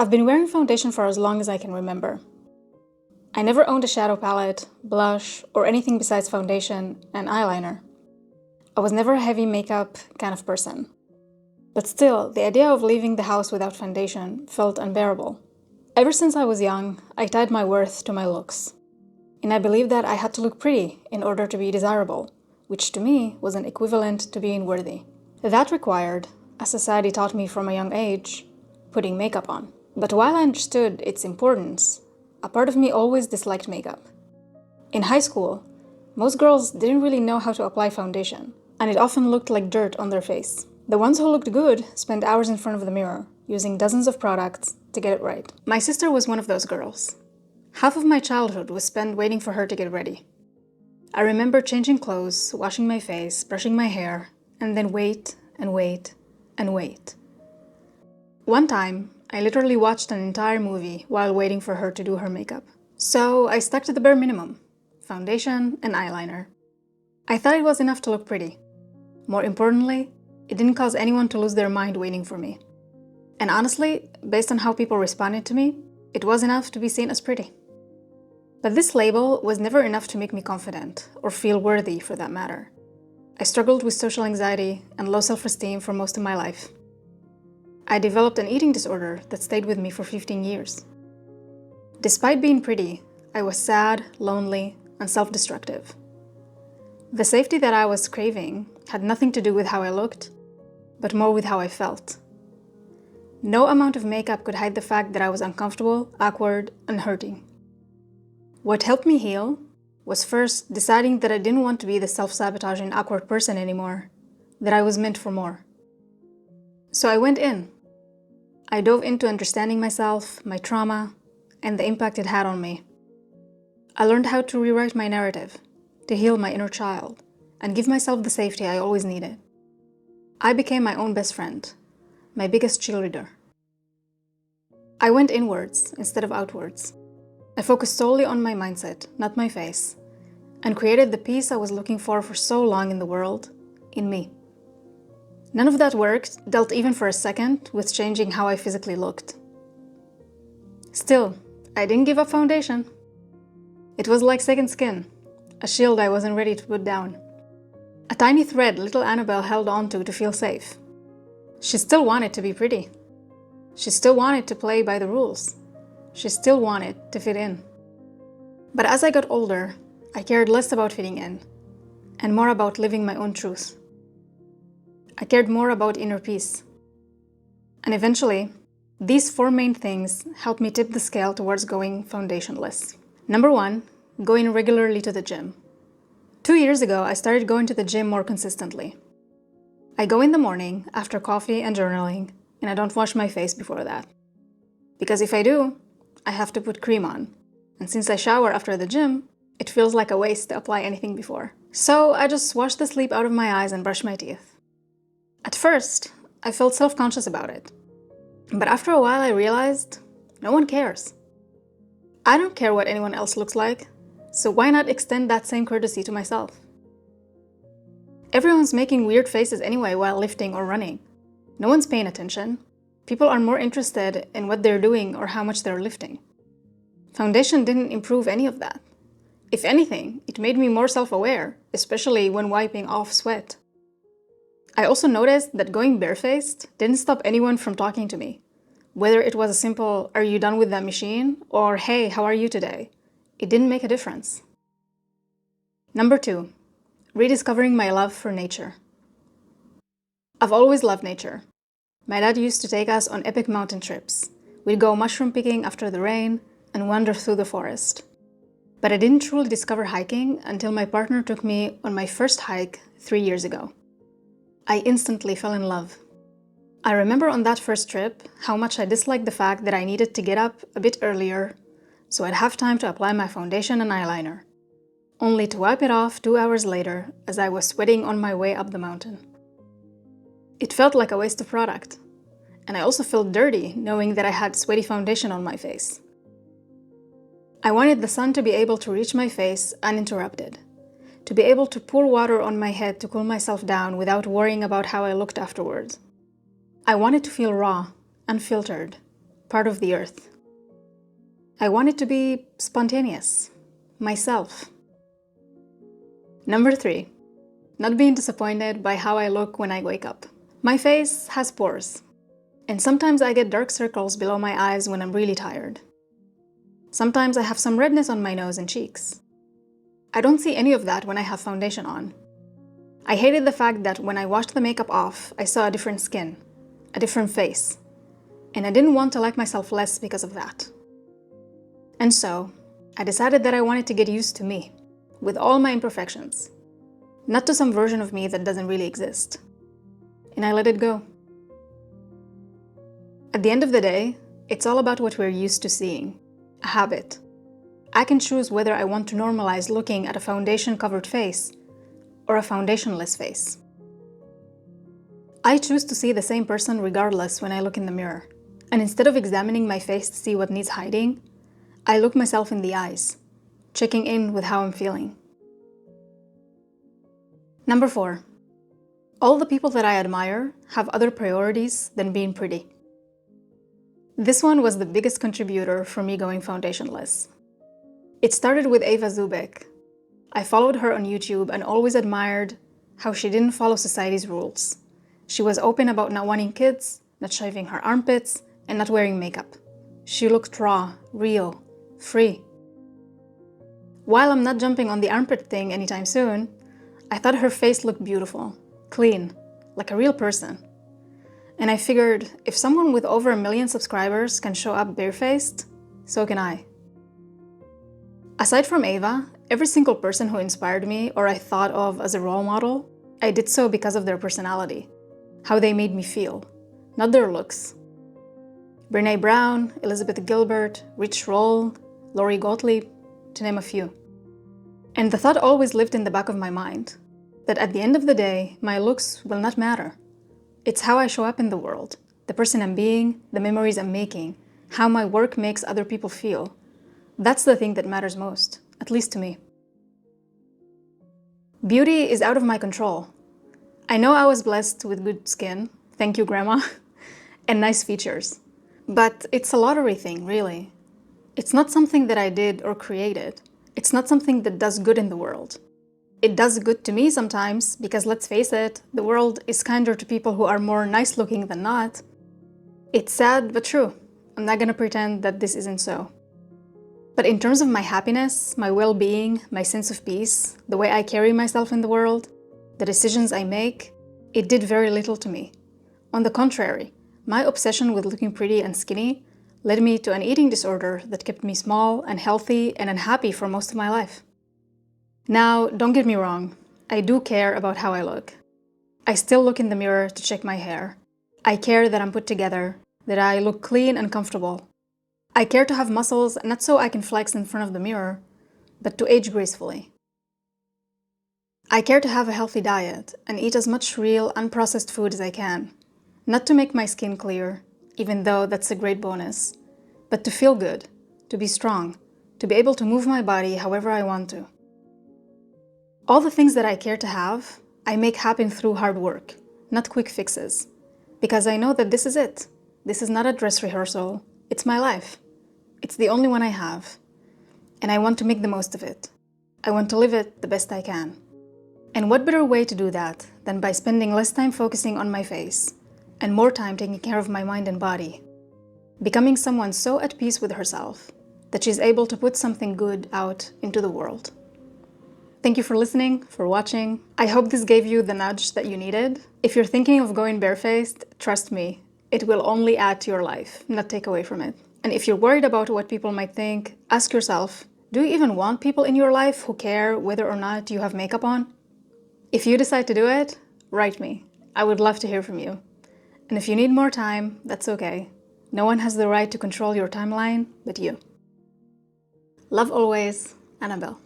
I've been wearing foundation for as long as I can remember. I never owned a shadow palette, blush, or anything besides foundation and eyeliner. I was never a heavy makeup kind of person. But still, the idea of leaving the house without foundation felt unbearable. Ever since I was young, I tied my worth to my looks. And I believed that I had to look pretty in order to be desirable, which to me was an equivalent to being worthy. That required, as society taught me from a young age, putting makeup on. But while I understood its importance, a part of me always disliked makeup. In high school, most girls didn't really know how to apply foundation, and it often looked like dirt on their face. The ones who looked good spent hours in front of the mirror, using dozens of products to get it right. My sister was one of those girls. Half of my childhood was spent waiting for her to get ready. I remember changing clothes, washing my face, brushing my hair, and then wait and wait and wait. One time, I literally watched an entire movie while waiting for her to do her makeup. So I stuck to the bare minimum: foundation and eyeliner. I thought it was enough to look pretty. More importantly, it didn't cause anyone to lose their mind waiting for me. And honestly, based on how people responded to me, it was enough to be seen as pretty. But this label was never enough to make me confident, or feel worthy for that matter. I struggled with social anxiety and low self-esteem for most of my life. I developed an eating disorder that stayed with me for 15 years. Despite being pretty, I was sad, lonely, and self-destructive. The safety that I was craving had nothing to do with how I looked, but more with how I felt. No amount of makeup could hide the fact that I was uncomfortable, awkward, and hurting. What helped me heal was first deciding that I didn't want to be the self-sabotaging, awkward person anymore, that I was meant for more. So I went in. I dove into understanding myself, my trauma, and the impact it had on me. I learned how to rewrite my narrative, to heal my inner child, and give myself the safety I always needed. I became my own best friend, my biggest cheerleader. I went inwards instead of outwards. I focused solely on my mindset, not my face, and created the peace I was looking for so long in the world, in me. None of that worked, dealt even for a second, with changing how I physically looked. Still, I didn't give up foundation. It was like second skin, a shield I wasn't ready to put down. A tiny thread little Annabelle held onto to feel safe. She still wanted to be pretty. She still wanted to play by the rules. She still wanted to fit in. But as I got older, I cared less about fitting in, and more about living my own truth. I cared more about inner peace. And eventually, these 4 main things helped me tip the scale towards going foundationless. Number 1, going regularly to the gym. 2 years ago, I started going to the gym more consistently. I go in the morning after coffee and journaling, and I don't wash my face before that. Because if I do, I have to put cream on. And since I shower after the gym, it feels like a waste to apply anything before. So I just wash the sleep out of my eyes and brush my teeth. At first, I felt self-conscious about it. But after a while I realized, no one cares. I don't care what anyone else looks like, so why not extend that same courtesy to myself? Everyone's making weird faces anyway while lifting or running. No one's paying attention. People are more interested in what they're doing or how much they're lifting. Foundation didn't improve any of that. If anything, it made me more self-aware, especially when wiping off sweat. I also noticed that going barefaced didn't stop anyone from talking to me. Whether it was a simple, "Are you done with that machine?" or "Hey, how are you today?" It didn't make a difference. Number 2, rediscovering my love for nature. I've always loved nature. My dad used to take us on epic mountain trips. We'd go mushroom picking after the rain and wander through the forest. But I didn't truly discover hiking until my partner took me on my first hike 3 years ago. I instantly fell in love. I remember on that first trip how much I disliked the fact that I needed to get up a bit earlier so I'd have time to apply my foundation and eyeliner, only to wipe it off 2 hours later as I was sweating on my way up the mountain. It felt like a waste of product, and I also felt dirty knowing that I had sweaty foundation on my face. I wanted the sun to be able to reach my face uninterrupted, to be able to pour water on my head to cool myself down without worrying about how I looked afterwards. I wanted to feel raw, unfiltered, part of the earth. I wanted to be spontaneous, myself. Number 3, not being disappointed by how I look when I wake up. My face has pores, and sometimes I get dark circles below my eyes when I'm really tired. Sometimes I have some redness on my nose and cheeks. I don't see any of that when I have foundation on. I hated the fact that when I washed the makeup off, I saw a different skin, a different face, and I didn't want to like myself less because of that. And so, I decided that I wanted to get used to me, with all my imperfections, not to some version of me that doesn't really exist. And I let it go. At the end of the day, it's all about what we're used to seeing, a habit. I can choose whether I want to normalize looking at a foundation-covered face or a foundationless face. I choose to see the same person regardless when I look in the mirror. And instead of examining my face to see what needs hiding, I look myself in the eyes, checking in with how I'm feeling. Number 4, all the people that I admire have other priorities than being pretty. This one was the biggest contributor for me going foundationless. It started with Ava Zubek. I followed her on YouTube and always admired how she didn't follow society's rules. She was open about not wanting kids, not shaving her armpits, and not wearing makeup. She looked raw, real, free. While I'm not jumping on the armpit thing anytime soon, I thought her face looked beautiful, clean, like a real person. And I figured, if someone with over 1 million subscribers can show up barefaced, so can I. Aside from Ava, every single person who inspired me or I thought of as a role model, I did so because of their personality, how they made me feel, not their looks. Brené Brown, Elizabeth Gilbert, Rich Roll, Lori Gottlieb, to name a few. And the thought always lived in the back of my mind, that at the end of the day, my looks will not matter. It's how I show up in the world, the person I'm being, the memories I'm making, how my work makes other people feel. That's the thing that matters most, at least to me. Beauty is out of my control. I know I was blessed with good skin, thank you, Grandma, and nice features. But it's a lottery thing, really. It's not something that I did or created. It's not something that does good in the world. It does good to me sometimes, because let's face it, the world is kinder to people who are more nice-looking than not. It's sad but true. I'm not gonna pretend that this isn't so. But in terms of my happiness, my well-being, my sense of peace, the way I carry myself in the world, the decisions I make, it did very little to me. On the contrary, my obsession with looking pretty and skinny led me to an eating disorder that kept me small and healthy and unhappy for most of my life. Now, don't get me wrong, I do care about how I look. I still look in the mirror to check my hair. I care that I'm put together, that I look clean and comfortable. I care to have muscles, not so I can flex in front of the mirror, but to age gracefully. I care to have a healthy diet and eat as much real, unprocessed food as I can. Not to make my skin clear, even though that's a great bonus, but to feel good, to be strong, to be able to move my body however I want to. All the things that I care to have, I make happen through hard work, not quick fixes, because I know that this is it. This is not a dress rehearsal, it's my life. It's the only one I have, and I want to make the most of it. I want to live it the best I can. And what better way to do that than by spending less time focusing on my face and more time taking care of my mind and body, becoming someone so at peace with herself that she's able to put something good out into the world. Thank you for listening, for watching. I hope this gave you the nudge that you needed. If you're thinking of going barefaced, trust me, it will only add to your life, not take away from it. And if you're worried about what people might think, ask yourself, do you even want people in your life who care whether or not you have makeup on? If you decide to do it, write me. I would love to hear from you. And if you need more time, that's okay. No one has the right to control your timeline but you. Love always, Annabelle.